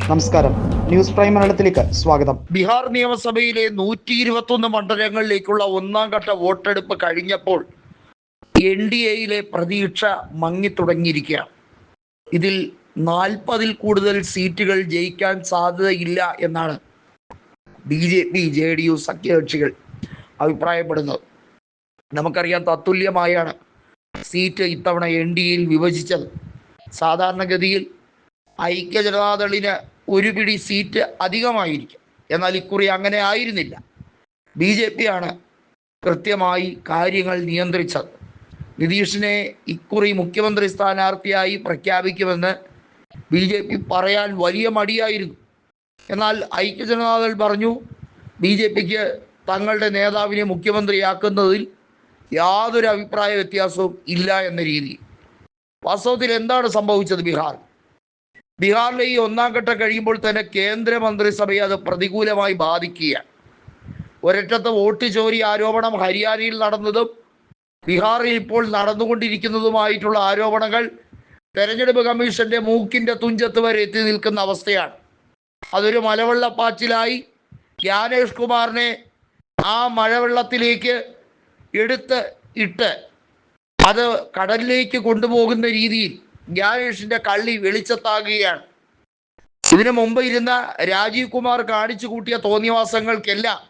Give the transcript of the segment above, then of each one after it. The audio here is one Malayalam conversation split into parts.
നമസ്കാരം, ന്യൂസ് പ്രൈം മലയാളത്തിലേക്ക് സ്വാഗതം. ബീഹാർ നിയമസഭയിലെ 121 മണ്ഡലങ്ങളിലേക്കുള്ള ഒന്നാം ഘട്ട വോട്ടെടുപ്പ് കഴിഞ്ഞപ്പോൾ NDAയിലെ പ്രതീക്ഷ മങ്ങിത്തുടങ്ങിയിരിക്കുകയാണ്. ഇതിൽ 40-ൽ കൂടുതൽ സീറ്റുകൾ ജയിക്കാൻ സാധ്യതയില്ല എന്നാണ് BJP JDU സഖ്യകക്ഷികൾ അഭിപ്രായപ്പെടുന്നത്. നമുക്കറിയാം, തത്തുല്യമായാണ് സീറ്റ് ഇത്തവണ NDAയിൽ വിഭജിച്ചത്. സാധാരണഗതിയിൽ ഐക്യ ജനതാദളിന് ഒരു പിടി സീറ്റ് അധികമായിരിക്കും. എന്നാൽ ഇക്കുറി അങ്ങനെ ആയിരുന്നില്ല. BJP ആണ് കൃത്യമായി കാര്യങ്ങൾ നിയന്ത്രിച്ചത്. നിതീഷിനെ ഇക്കുറി മുഖ്യമന്ത്രി സ്ഥാനാർത്ഥിയായി പ്രഖ്യാപിക്കുമെന്ന് BJP പറയാൻ വലിയ മടിയായിരുന്നു. എന്നാൽ ഐക്യ ജനതാദൾ പറഞ്ഞു BJPക്ക് തങ്ങളുടെ നേതാവിനെ മുഖ്യമന്ത്രിയാക്കുന്നതിൽ യാതൊരു അഭിപ്രായ വ്യത്യാസവും ഇല്ല എന്ന രീതിയിൽ. വാസ്തവത്തിൽ എന്താണ് സംഭവിച്ചത്? ബീഹാറിലെ ഈ ഒന്നാം ഘട്ടം കഴിയുമ്പോൾ തന്നെ കേന്ദ്രമന്ത്രിസഭയെ അത് പ്രതികൂലമായി ബാധിക്കുകയാണ്. ഒരറ്റത്ത് വോട്ട് ചോരി ആരോപണം ഹരിയാനയിൽ നടന്നതും ബീഹാറിൽ ഇപ്പോൾ നടന്നുകൊണ്ടിരിക്കുന്നതുമായിട്ടുള്ള ആരോപണങ്ങൾ തെരഞ്ഞെടുപ്പ് കമ്മീഷന്റെ മൂക്കിന്റെ തുഞ്ചത്ത് വരെ എത്തി നിൽക്കുന്ന അവസ്ഥയാണ്. അതൊരു മലവെള്ളപ്പാച്ചിലായി ജ്ഞാനേഷ് കുമാറിനെ ആ മഴവെള്ളത്തിലേക്ക് എടുത്ത് ഇട്ട് അത് കടലിലേക്ക് കൊണ്ടുപോകുന്ന രീതിയിൽ ജ്ഞാനേഷിന്റെ കള്ളി വെളിച്ചത്താകുകയാണ്. ഇതിനു മുമ്പ് ഇരുന്ന രാജീവ് കുമാർ കാണിച്ചു കൂട്ടിയ തോന്നിവാസങ്ങൾക്കെല്ലാം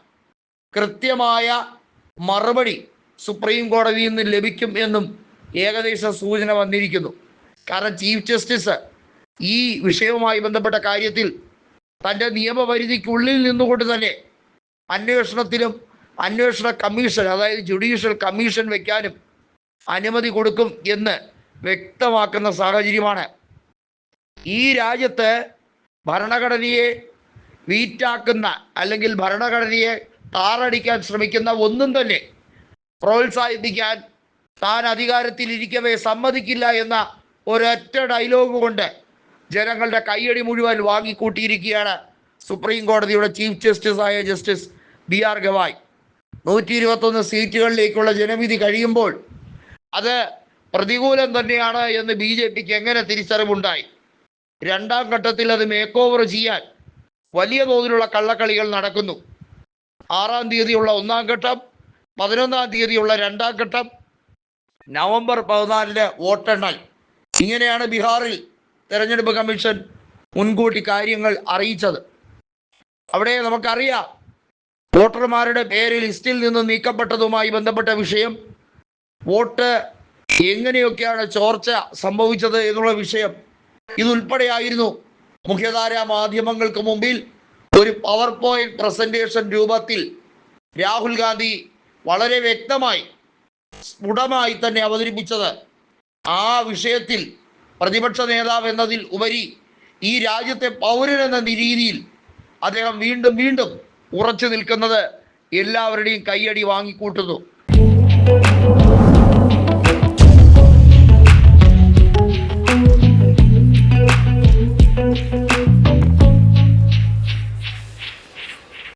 കൃത്യമായ മറുപടി സുപ്രീം കോടതിയിൽ നിന്ന് ലഭിക്കും എന്നും ഏകദേശ സൂചന വന്നിരിക്കുന്നു. കാരണം ചീഫ് ജസ്റ്റിസ് ഈ വിഷയവുമായി ബന്ധപ്പെട്ട കാര്യത്തിൽ തൻ്റെ നിയമപരിധിക്കുള്ളിൽ നിന്നുകൊണ്ട് തന്നെ അന്വേഷണത്തിനും അന്വേഷണ കമ്മീഷൻ, അതായത് ജുഡീഷ്യൽ കമ്മീഷൻ വയ്ക്കാനും അനുമതി കൊടുക്കും എന്ന് വ്യക്തമാക്കുന്ന സാഹചര്യമാണ്. ഈ രാജ്യത്ത് ഭരണഘടനയെ വീറ്റാക്കുന്ന അല്ലെങ്കിൽ ഭരണഘടനയെ താറടിക്കാൻ ശ്രമിക്കുന്ന ഒന്നും തന്നെ പ്രോത്സാഹിപ്പിക്കാൻ താൻ അധികാരത്തിലിരിക്കവേ സമ്മതിക്കില്ല എന്ന ഒരൊറ്റ ഡയലോഗ് കൊണ്ട് ജനങ്ങളുടെ കയ്യടി മുഴുവൻ വാങ്ങിക്കൂട്ടിയിരിക്കുകയാണ് സുപ്രീം കോടതിയുടെ ചീഫ് ജസ്റ്റിസായ ജസ്റ്റിസ് BR ഗവായ്. 121 സീറ്റുകളിലേക്കുള്ള ജനവിധി കഴിയുമ്പോൾ അത് പ്രതികൂലം തന്നെയാണ് എന്ന് BJPക്ക് എങ്ങനെ തിരിച്ചറിവുണ്ടായി? രണ്ടാം ഘട്ടത്തിൽ അത് മേക്ക് ഓവർ ചെയ്യാൻ വലിയ തോതിലുള്ള കള്ളക്കളികൾ നടക്കുന്നു. 6-ാം തീയതിയുള്ള ഒന്നാം ഘട്ടം, 11-ാം തീയതിയുള്ള രണ്ടാം ഘട്ടം, നവംബർ 14-ന് വോട്ടെണ്ണൽ. ഇങ്ങനെയാണ് ബീഹാറിൽ തെരഞ്ഞെടുപ്പ് കമ്മീഷൻ മുൻകൂട്ടി കാര്യങ്ങൾ അറിയിച്ചത്. അവിടെ നമുക്കറിയാം, വോട്ടർമാരുടെ പേര് ലിസ്റ്റിൽ നിന്ന് നീക്കപ്പെട്ടതുമായി ബന്ധപ്പെട്ട വിഷയം, വോട്ട് എങ്ങനെയൊക്കെയാണ് ചോർച്ച സംഭവിച്ചത് എന്നുള്ള വിഷയം ഇതുൾപ്പെടെയായിരുന്നു മുഖ്യധാരാ മാധ്യമങ്ങൾക്ക് മുമ്പിൽ ഒരു പവർ പോയിന്റ് പ്രസന്റേഷൻ രൂപത്തിൽ രാഹുൽ ഗാന്ധി വളരെ വ്യക്തമായി സ്ഫുടമായി തന്നെ അവതരിപ്പിച്ചത്. ആ വിഷയത്തിൽ പ്രതിപക്ഷ നേതാവ് എന്നതിൽ ഉപരി ഈ രാജ്യത്തെ പൗരൻ എന്ന രീതിയിൽ അദ്ദേഹം വീണ്ടും ഉറച്ചു നിൽക്കുന്നത് എല്ലാവരുടെയും കയ്യടി വാങ്ങിക്കൂട്ടുന്നു.